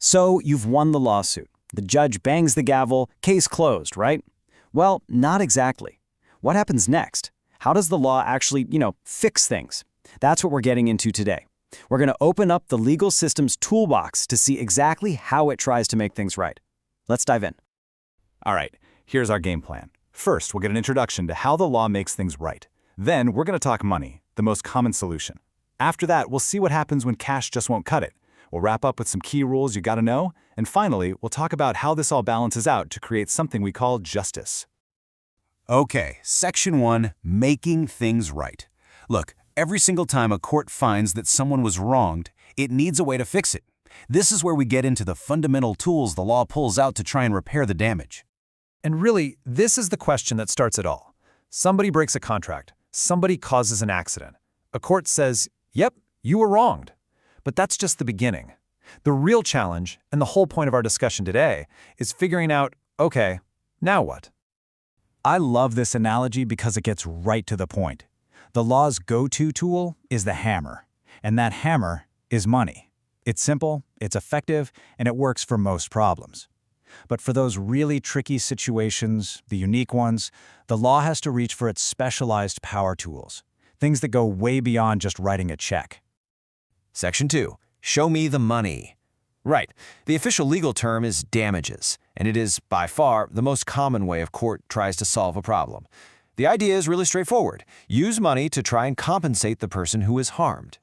So you've won the lawsuit. The judge bangs the gavel, case closed, right? Well, not exactly. What happens next? How does the law actually, fix things? That's what we're getting into today. We're going to open up the legal system's toolbox to see exactly how it tries to make things right. Let's dive in. All right, here's our game plan. First, we'll get an introduction to how the law makes things right. Then, we're going to talk money, the most common solution. After that, we'll see what happens when cash just won't cut it. We'll wrap up with some key rules you gotta know, and finally, we'll talk about how this all balances out to create something we call justice. Okay, Section 1, making things right. Look, every single time a court finds that someone was wronged, it needs a way to fix it. This is where we get into the fundamental tools the law pulls out to try and repair the damage. And really, this is the question that starts it all. Somebody breaks a contract. Somebody causes an accident. A court says, yep, you were wronged. But that's just the beginning. The real challenge, and the whole point of our discussion today, is figuring out, okay, now what? I love this analogy because it gets right to the point. The law's go-to tool is the hammer, and that hammer is money. It's simple, it's effective, and it works for most problems. But for those really tricky situations, the unique ones, the law has to reach for its specialized power tools, things that go way beyond just writing a check. Section 2. Show me the money. Right. The official legal term is damages, and it is, by far, the most common way a court tries to solve a problem. The idea is really straightforward. Use money to try and compensate the person who is harmed.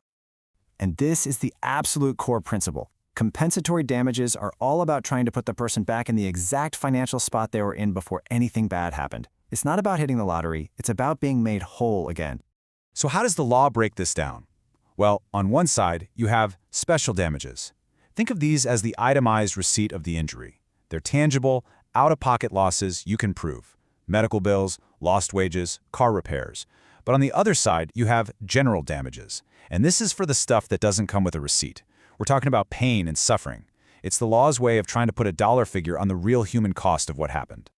And this is the absolute core principle. Compensatory damages are all about trying to put the person back in the exact financial spot they were in before anything bad happened. It's not about hitting the lottery, it's about being made whole again. So how does the law break this down? Well, on one side, you have special damages. Think of these as the itemized receipt of the injury. They're tangible, out-of-pocket losses you can prove. Medical bills, lost wages, car repairs. But on the other side, you have general damages. And this is for the stuff that doesn't come with a receipt. We're talking about pain and suffering. It's the law's way of trying to put a dollar figure on the real human cost of what happened.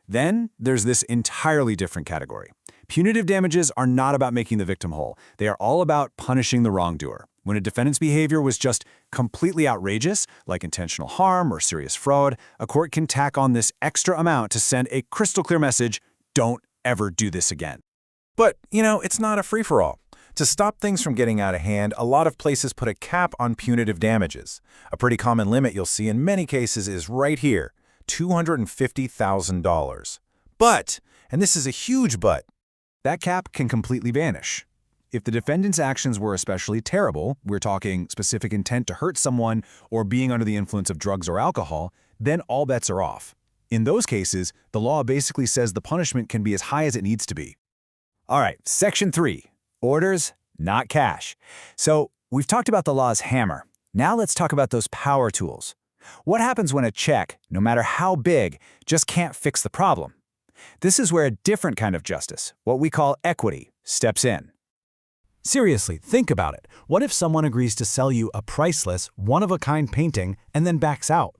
Then there's this entirely different category. Punitive damages are not about making the victim whole. They are all about punishing the wrongdoer. When a defendant's behavior was just completely outrageous, like intentional harm or serious fraud, a court can tack on this extra amount to send a crystal clear message, don't ever do this again. But, it's not a free-for-all. To stop things from getting out of hand, a lot of places put a cap on punitive damages. A pretty common limit you'll see in many cases is right here, $250,000. But, and this is a huge but, That cap can completely vanish. If the defendant's actions were especially terrible, we're talking specific intent to hurt someone or being under the influence of drugs or alcohol, then all bets are off. In those cases, the law basically says the punishment can be as high as it needs to be. All right, Section 3. Orders, not cash. So we've talked about the law's hammer. Now let's talk about those power tools. What happens when a check, no matter how big, just can't fix the problem? This is where a different kind of justice, what we call equity, steps in. Seriously, think about it. What if someone agrees to sell you a priceless, one-of-a-kind painting and then backs out?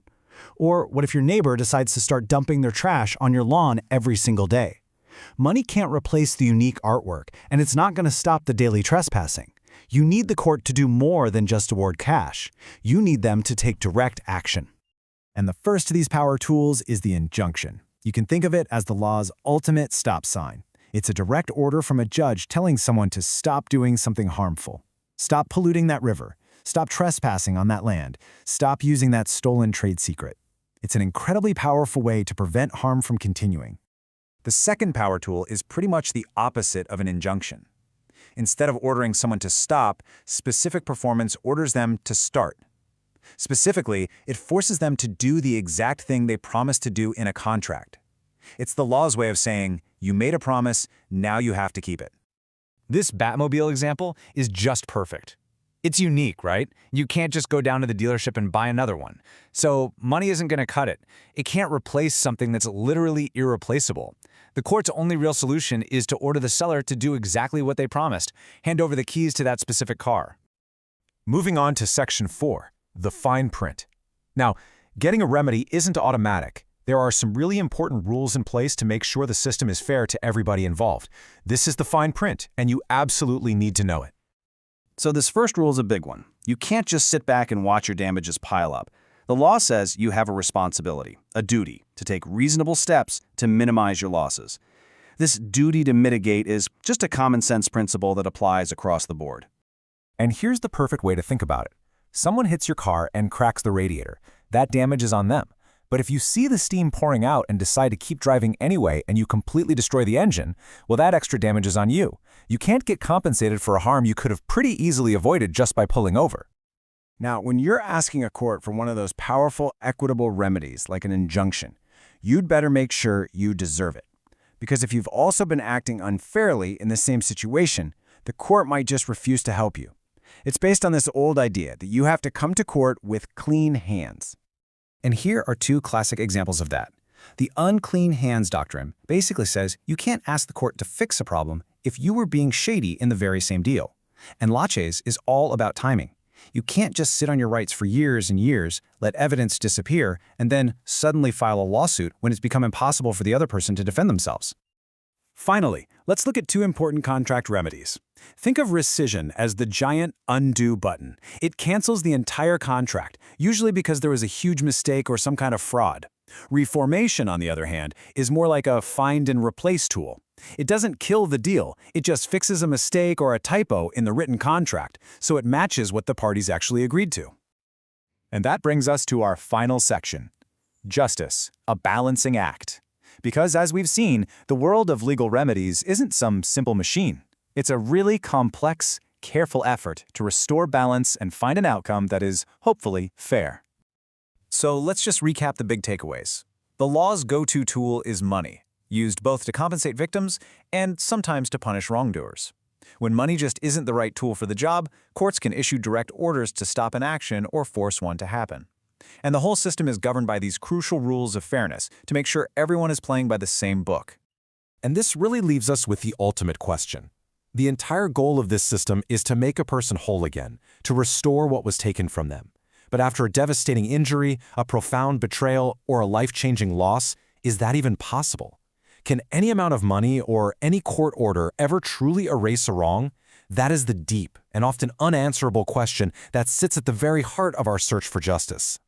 Or what if your neighbor decides to start dumping their trash on your lawn every single day? Money can't replace the unique artwork, and it's not going to stop the daily trespassing. You need the court to do more than just award cash. You need them to take direct action. And the first of these power tools is the injunction. You can think of it as the law's ultimate stop sign. It's a direct order from a judge telling someone to stop doing something harmful. Stop polluting that river. Stop trespassing on that land. Stop using that stolen trade secret. It's an incredibly powerful way to prevent harm from continuing. The second power tool is pretty much the opposite of an injunction. Instead of ordering someone to stop, specific performance orders them to start. Specifically, it forces them to do the exact thing they promised to do in a contract. It's the law's way of saying, you made a promise, now you have to keep it. This Batmobile example is just perfect. It's unique, right? You can't just go down to the dealership and buy another one. So money isn't going to cut it. It can't replace something that's literally irreplaceable. The court's only real solution is to order the seller to do exactly what they promised, hand over the keys to that specific car. Moving on to Section 4, the fine print. Now, getting a remedy isn't automatic. There are some really important rules in place to make sure the system is fair to everybody involved. This is the fine print, and you absolutely need to know it. So this first rule is a big one. You can't just sit back and watch your damages pile up. The law says you have a responsibility, a duty, to take reasonable steps to minimize your losses. This duty to mitigate is just a common sense principle that applies across the board. And here's the perfect way to think about it. Someone hits your car and cracks the radiator. That damage is on them. But if you see the steam pouring out and decide to keep driving anyway and you completely destroy the engine, well, that extra damage is on you. You can't get compensated for a harm you could have pretty easily avoided just by pulling over. Now, when you're asking a court for one of those powerful, equitable remedies, like an injunction, you'd better make sure you deserve it. Because if you've also been acting unfairly in the same situation, the court might just refuse to help you. It's based on this old idea that you have to come to court with clean hands. And here are two classic examples of that. The unclean hands doctrine basically says you can't ask the court to fix a problem if you were being shady in the very same deal. And laches is all about timing. You can't just sit on your rights for years and years, let evidence disappear, and then suddenly file a lawsuit when it's become impossible for the other person to defend themselves. Finally, let's look at two important contract remedies. Think of rescission as the giant undo button. It cancels the entire contract, usually because there was a huge mistake or some kind of fraud. Reformation, on the other hand, is more like a find and replace tool. It doesn't kill the deal, it just fixes a mistake or a typo in the written contract, so it matches what the parties actually agreed to. And that brings us to our final section. Justice, a balancing act. Because as we've seen, the world of legal remedies isn't some simple machine. It's a really complex, careful effort to restore balance and find an outcome that is, hopefully, fair. So let's just recap the big takeaways. The law's go-to tool is money, used both to compensate victims and sometimes to punish wrongdoers. When money just isn't the right tool for the job, courts can issue direct orders to stop an action or force one to happen. And the whole system is governed by these crucial rules of fairness to make sure everyone is playing by the same book. And this really leaves us with the ultimate question. The entire goal of this system is to make a person whole again, to restore what was taken from them. But after a devastating injury, a profound betrayal, or a life-changing loss, is that even possible? Can any amount of money or any court order ever truly erase a wrong? That is the deep and often unanswerable question that sits at the very heart of our search for justice.